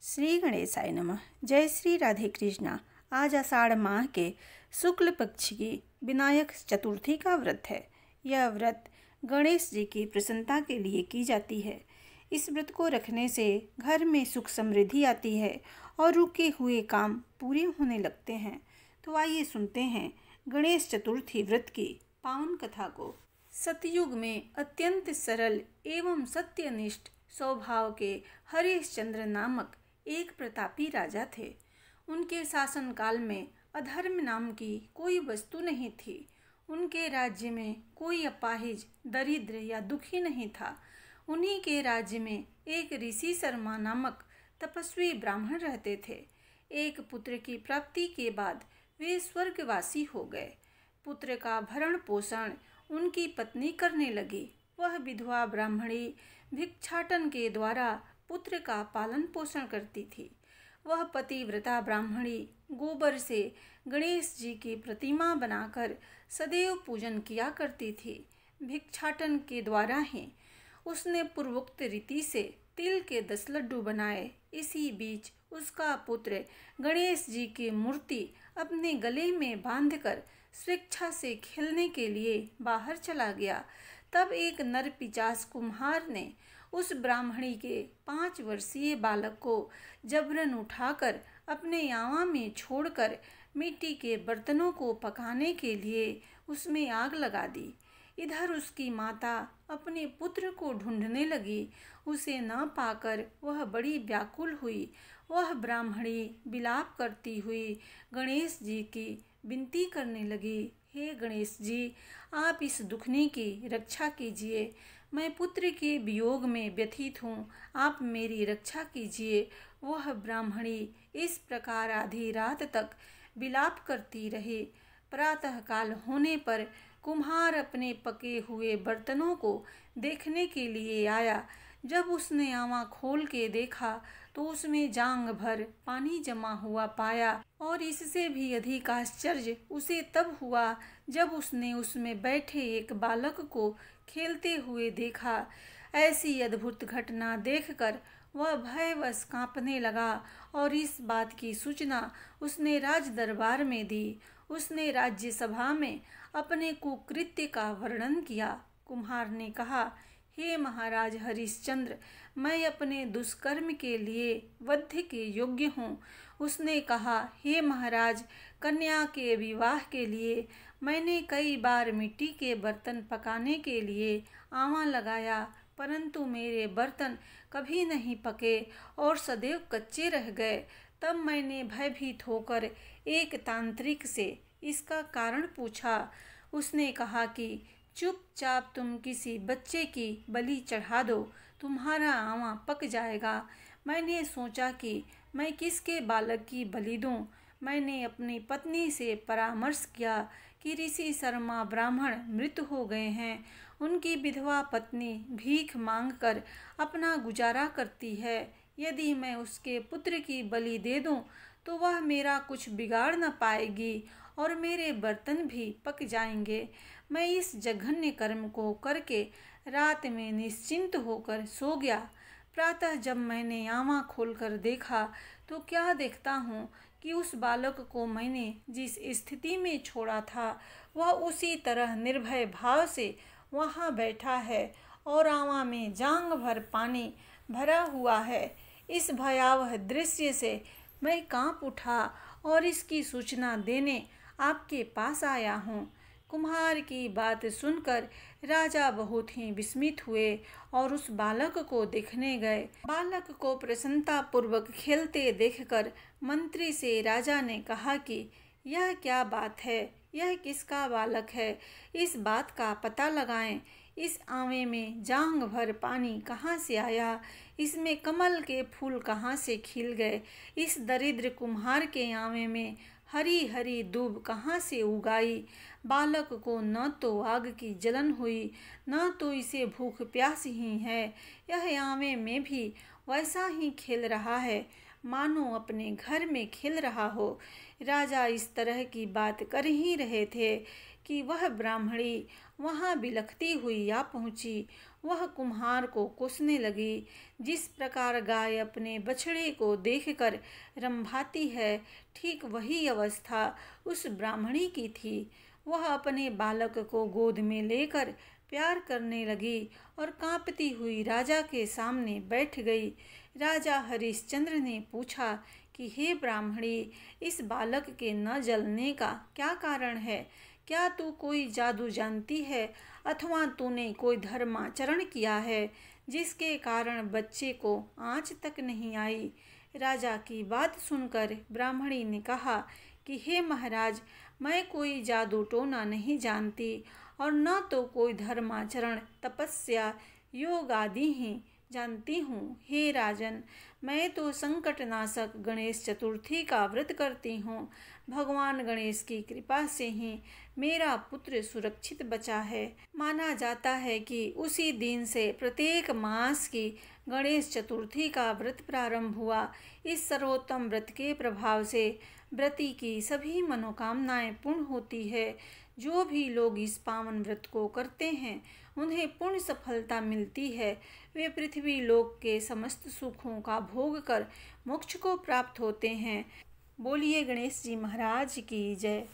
श्री गणेशाय नमः। जय श्री राधे कृष्णा। आज आषाढ़ माह के शुक्ल पक्ष की विनायक चतुर्थी का व्रत है। यह व्रत गणेश जी की प्रसन्नता के लिए की जाती है। इस व्रत को रखने से घर में सुख समृद्धि आती है और रुके हुए काम पूरे होने लगते हैं। तो आइए सुनते हैं गणेश चतुर्थी व्रत की पावन कथा को। सतयुग में अत्यंत सरल एवं सत्यनिष्ठ स्वभाव के हरिश्चंद्र नामक एक प्रतापी राजा थे। उनके शासनकाल में अधर्म नाम की कोई वस्तु नहीं थी। उनके राज्य में कोई अपाहिज, दरिद्र या दुखी नहीं था। उन्हीं के राज्य में एक ऋषि शर्मा नामक तपस्वी ब्राह्मण रहते थे। एक पुत्र की प्राप्ति के बाद वे स्वर्गवासी हो गए। पुत्र का भरण पोषण उनकी पत्नी करने लगी। वह विधवा ब्राह्मणी भिक्षाटन के द्वारा पुत्र का पालन पोषण करती थी। वह पतिव्रता ब्राह्मणी गोबर से गणेश जी की प्रतिमा बनाकर सदैव पूजन किया करती थी। भिक्षाटन के द्वारा ही उसने पूर्वोक्त रीति से तिल के 10 लड्डू बनाए। इसी बीच उसका पुत्र गणेश जी की मूर्ति अपने गले में बांधकर स्वेच्छा से खेलने के लिए बाहर चला गया। तब एक नर पिशाच कुम्हार ने उस ब्राह्मणी के 5 वर्षीय बालक को जबरन उठाकर अपने यांवा में छोड़कर मिट्टी के बर्तनों को पकाने के लिए उसमें आग लगा दी। इधर उसकी माता अपने पुत्र को ढूंढने लगी। उसे न पाकर वह बड़ी व्याकुल हुई। वह ब्राह्मणी विलाप करती हुई गणेश जी की विनती करने लगी, हे गणेश जी, आप इस दुखनी की रक्षा कीजिए। मैं पुत्र के वियोग में व्यथित हूँ, आप मेरी रक्षा कीजिए। वह ब्राह्मणी इस प्रकार आधी रात तक विलाप करती रही। प्रातःकाल होने पर कुम्हार अपने पके हुए बर्तनों को देखने के लिए आया। जब उसने आंवा खोल के देखा तो उसमें जांग भर पानी जमा हुआ पाया। और इससे भी अधिक आश्चर्य उसे तब हुआ जब उसने उसमें बैठे एक बालक को खेलते हुए देखा। ऐसी अद्भुत घटना देखकर वह भयवश कांपने लगा और इस बात की सूचना उसने राज दरबार में दी। उसने राज्यसभा में अपने कुकृत्य का वर्णन किया। कुम्हार ने कहा, हे महाराज हरिश्चंद्र, मैं अपने दुष्कर्म के लिए वध्य के योग्य हूँ। उसने कहा, हे महाराज, कन्या के विवाह के लिए मैंने कई बार मिट्टी के बर्तन पकाने के लिए आंवा लगाया, परंतु मेरे बर्तन कभी नहीं पके और सदैव कच्चे रह गए। तब मैंने भयभीत होकर एक तांत्रिक से इसका कारण पूछा। उसने कहा कि चुपचाप तुम किसी बच्चे की बलि चढ़ा दो, तुम्हारा आंवा पक जाएगा। मैंने सोचा कि मैं किसके बालक की बलि दूं। मैंने अपनी पत्नी से परामर्श किया कि ऋषि शर्मा ब्राह्मण मृत हो गए हैं। उनकी विधवा पत्नी भीख मांगकर अपना गुजारा करती है। यदि मैं उसके पुत्र की बलि दे दूं तो वह मेरा कुछ बिगाड़ न पाएगी और मेरे बर्तन भी पक जाएंगे। मैं इस जघन्य कर्म को करके रात में निश्चिंत होकर सो गया। प्रातः जब मैंने आंवा खोलकर देखा तो क्या देखता हूँ कि उस बालक को मैंने जिस स्थिति में छोड़ा था वह उसी तरह निर्भय भाव से वहाँ बैठा है और आंवा में जांग भर पानी भरा हुआ है। इस भयावह दृश्य से मैं कांप उठा और इसकी सूचना देने आपके पास आया हूँ। कुम्हार की बात सुनकर राजा बहुत ही विस्मित हुए और उस बालक को देखने गए। बालक को प्रसन्नता पूर्वक खेलते देखकर मंत्री से राजा ने कहा कि यह क्या बात है, यह किसका बालक है, इस बात का पता लगाएं। इस आंवे में जांग भर पानी कहाँ से आया, इसमें कमल के फूल कहाँ से खिल गए, इस दरिद्र कुम्हार के आंवे में हरी हरी दूब कहाँ से उगाई। बालक को न तो आग की जलन हुई, न तो इसे भूख प्यास ही है। यह आंवे में भी वैसा ही खेल रहा है मानो अपने घर में खेल रहा हो। राजा इस तरह की बात कर ही रहे थे कि वह ब्राह्मणी वहाँ बिलखती हुई आ पहुँची। वह कुम्हार को कोसने लगी। जिस प्रकार गाय अपने बछड़े को देखकर रंभाती है, ठीक वही अवस्था उस ब्राह्मणी की थी। वह अपने बालक को गोद में लेकर प्यार करने लगी और कांपती हुई राजा के सामने बैठ गई। राजा हरिश्चंद्र ने पूछा कि हे ब्राह्मणी, इस बालक के न जलने का क्या कारण है? क्या तू कोई जादू जानती है अथवा तूने कोई धर्माचरण किया है जिसके कारण बच्चे को आँच तक नहीं आई? राजा की बात सुनकर ब्राह्मणी ने कहा कि हे महाराज, मैं कोई जादू टोना नहीं जानती और न तो कोई धर्माचरण, तपस्या, योग आदि ही जानती हूँ। हे राजन, मैं तो संकटनाशक गणेश चतुर्थी का व्रत करती हूँ। भगवान गणेश की कृपा से ही मेरा पुत्र सुरक्षित बचा है। माना जाता है कि उसी दिन से प्रत्येक मास की गणेश चतुर्थी का व्रत प्रारंभ हुआ। इस सर्वोत्तम व्रत के प्रभाव से व्रती की सभी मनोकामनाएं पूर्ण होती है। जो भी लोग इस पावन व्रत को करते हैं, उन्हें पूर्ण सफलता मिलती है। वे पृथ्वी लोक के समस्त सुखों का भोग कर मोक्ष को प्राप्त होते हैं। बोलिए गणेश जी महाराज की जय।